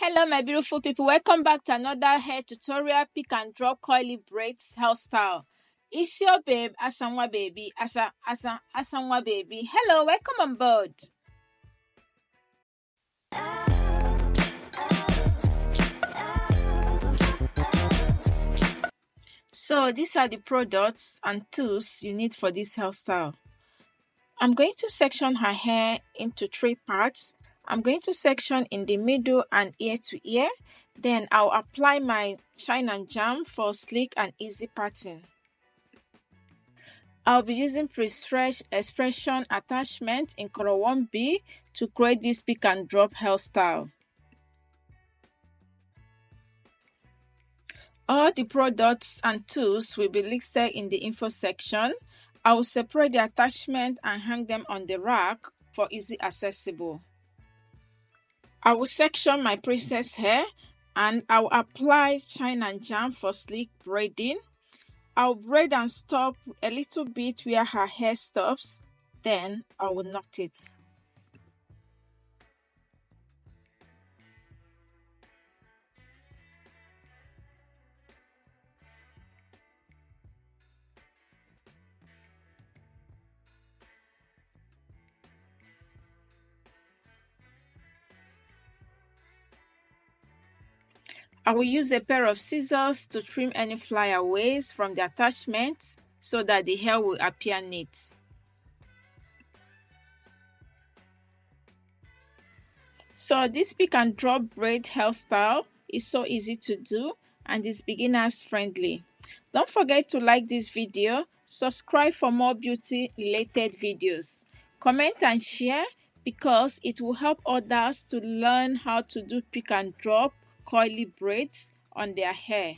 Hello my beautiful people, welcome back to another hair tutorial pick and drop coily braids hairstyle. It's your babe Asanwa baby. Asanwa baby. Hello, welcome on board. So these are the products and tools you need for this hairstyle. I'm going to section her hair into 3 parts. I'm going to section in the middle and ear to ear. Then I'll apply my shine and jam for sleek and easy parting. I'll be using pre-stretch expression attachment in color 1B to create this pick and drop hairstyle. All the products and tools will be listed in the info section. I will separate the attachment and hang them on the rack for easy accessible. I will section my princess hair and I will apply shine and jam for sleek braiding. I'll braid and stop a little bit where her hair stops, then I will knot it. I will use a pair of scissors to trim any flyaways from the attachments so that the hair will appear neat. So this pick and drop braid hairstyle is so easy to do and is beginners friendly. Don't forget to like this video, subscribe for more beauty related videos, comment and share because it will help others to learn how to do pick and drop coily braids on their hair.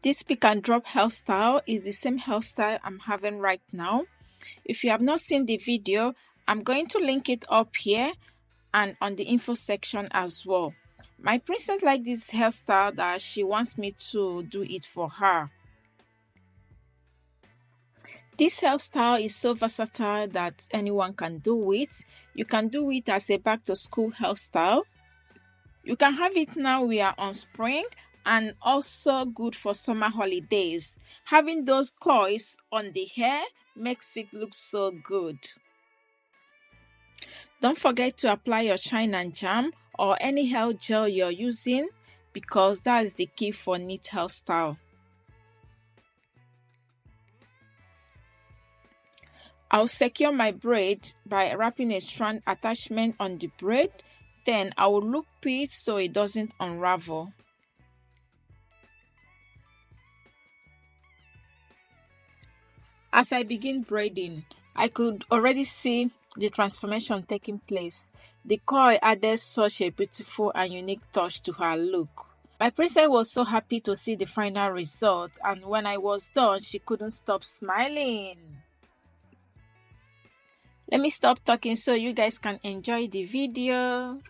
This pick and drop hairstyle is the same hairstyle I'm having right now. If you have not seen the video, I'm going to link it up here and on the info section as well. My princess likes this hairstyle that she wants me to do it for her. This hairstyle is so versatile that anyone can do it. You can do it as a back to school hairstyle. You can have it now we are on spring and also good for summer holidays. Having those coils on the hair makes it look so good. Don't forget to apply your shine and jam or any hair gel you're using because that is the key for neat hairstyle. I'll secure my braid by wrapping a strand attachment on the braid. Then I will loop it so it doesn't unravel. As I begin braiding, I could already see the transformation taking place. The coil added such a beautiful and unique touch to her look. My princess was so happy to see the final result, and when I was done, she couldn't stop smiling. Let me stop talking so you guys can enjoy the video.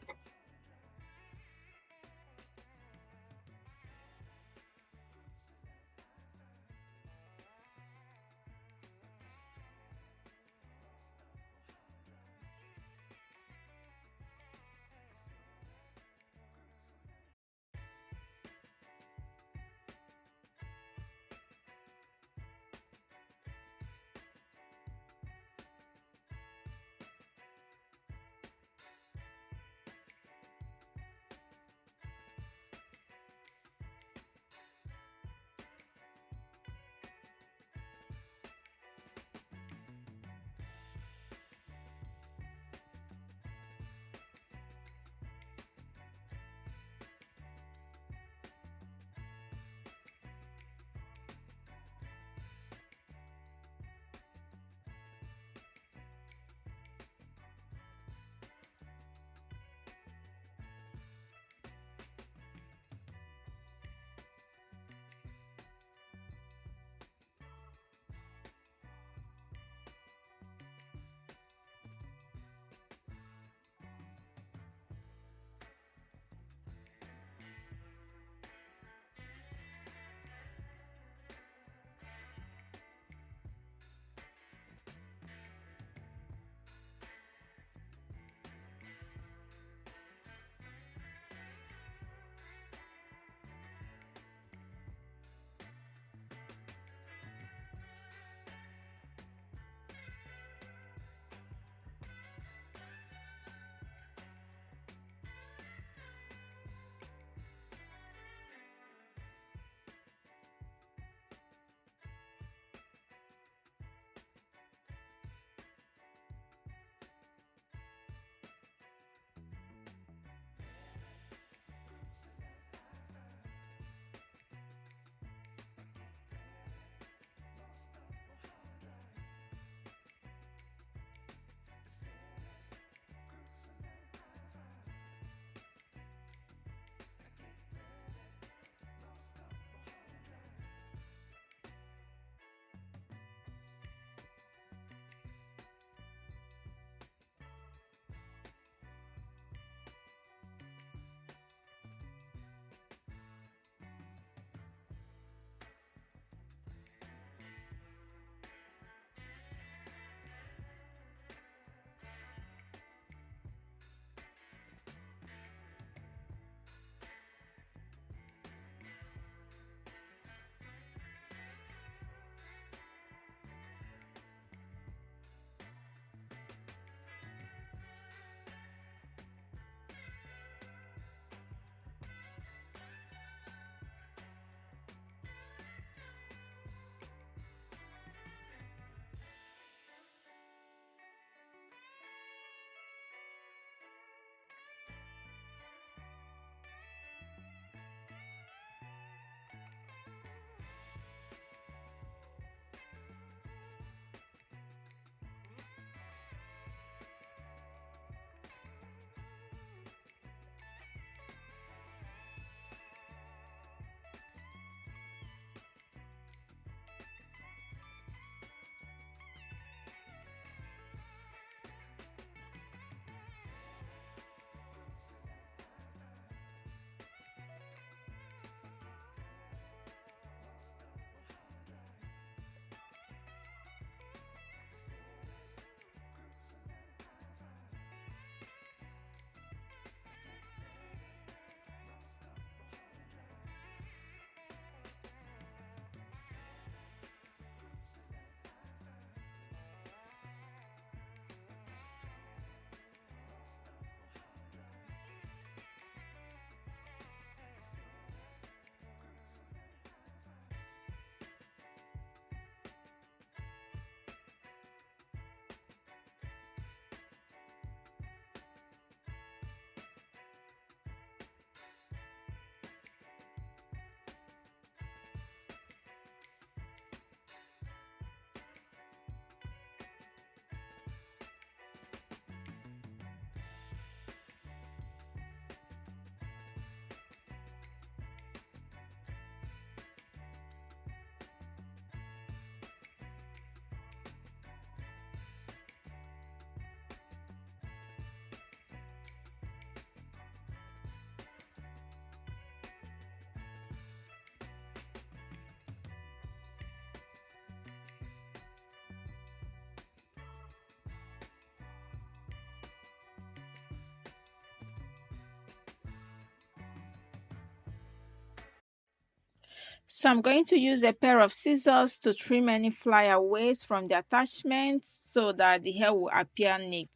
So I'm going to use a pair of scissors to trim any flyaways from the attachments so that the hair will appear neat.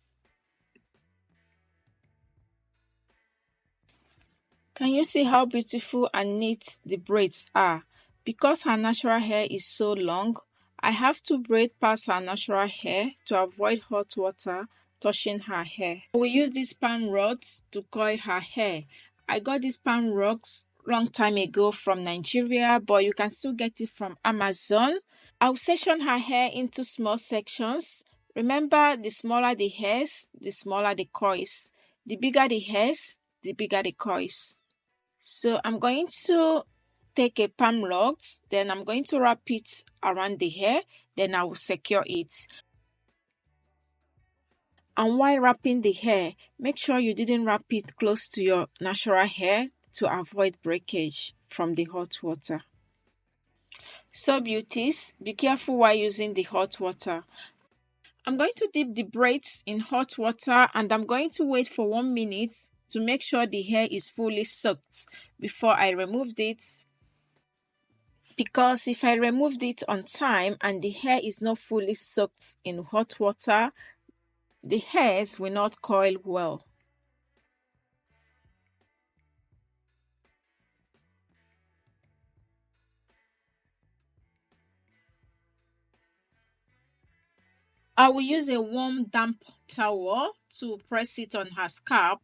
Can you see how beautiful and neat the braids are? Because her natural hair is so long, I have to braid past her natural hair to avoid hot water touching her hair. I will use these palm rods to coil her hair. I got these palm rods long time ago from Nigeria, but you can still get it from Amazon. I'll section her hair into small sections. Remember, the smaller the hairs, the smaller the coils. The bigger the hairs, the bigger the coils. So I'm going to take a palm rod, then I'm going to wrap it around the hair, then I will secure it. And while wrapping the hair, make sure you didn't wrap it close to your natural hair to avoid breakage from the hot water. So beauties, be careful while using the hot water. I'm going to dip the braids in hot water and I'm going to wait for 1 minute to make sure the hair is fully soaked before I removed it. Because if I removed it on time and the hair is not fully soaked in hot water, the hairs will not coil well. I will use a warm damp towel to press it on her scalp.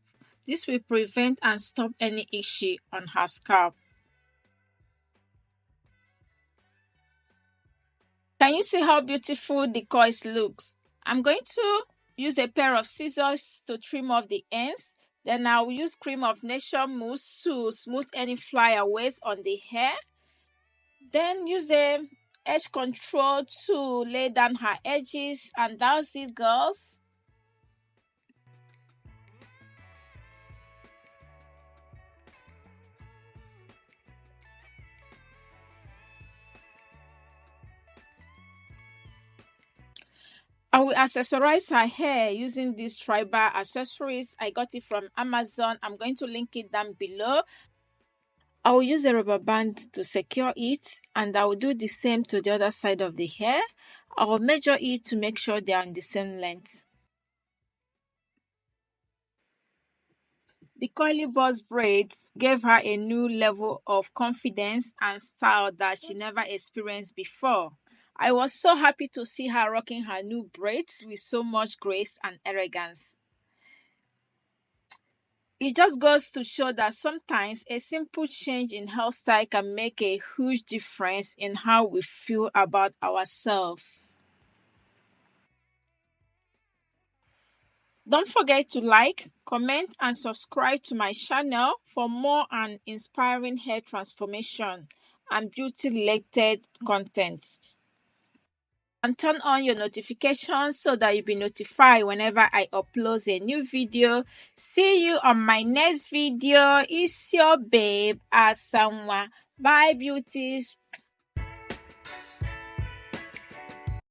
This will prevent and stop any itchy on her scalp. Can you see how beautiful the coils looks? I'm going to use a pair of scissors to trim off the ends. Then I'll use cream of nature mousse to smooth any flyaways on the hair. Then use the edge control to lay down her edges, and that's it, girls. I will accessorize her hair using these tribal accessories. I got it from Amazon. I'm going to link it down below. I will use a rubber band to secure it, and I will do the same to the other side of the hair. I will measure it to make sure they are on the same length. The curly boss braids gave her a new level of confidence and style that she never experienced before. I was so happy to see her rocking her new braids with so much grace and elegance. It just goes to show that sometimes a simple change in hairstyle can make a huge difference in how we feel about ourselves. Don't forget to like, comment, and subscribe to my channel for more and inspiring hair transformation and beauty related content. And turn on your notifications so that you'll be notified whenever I upload a new video. See you on my next video. It's your babe, Asanwa. Bye, beauties.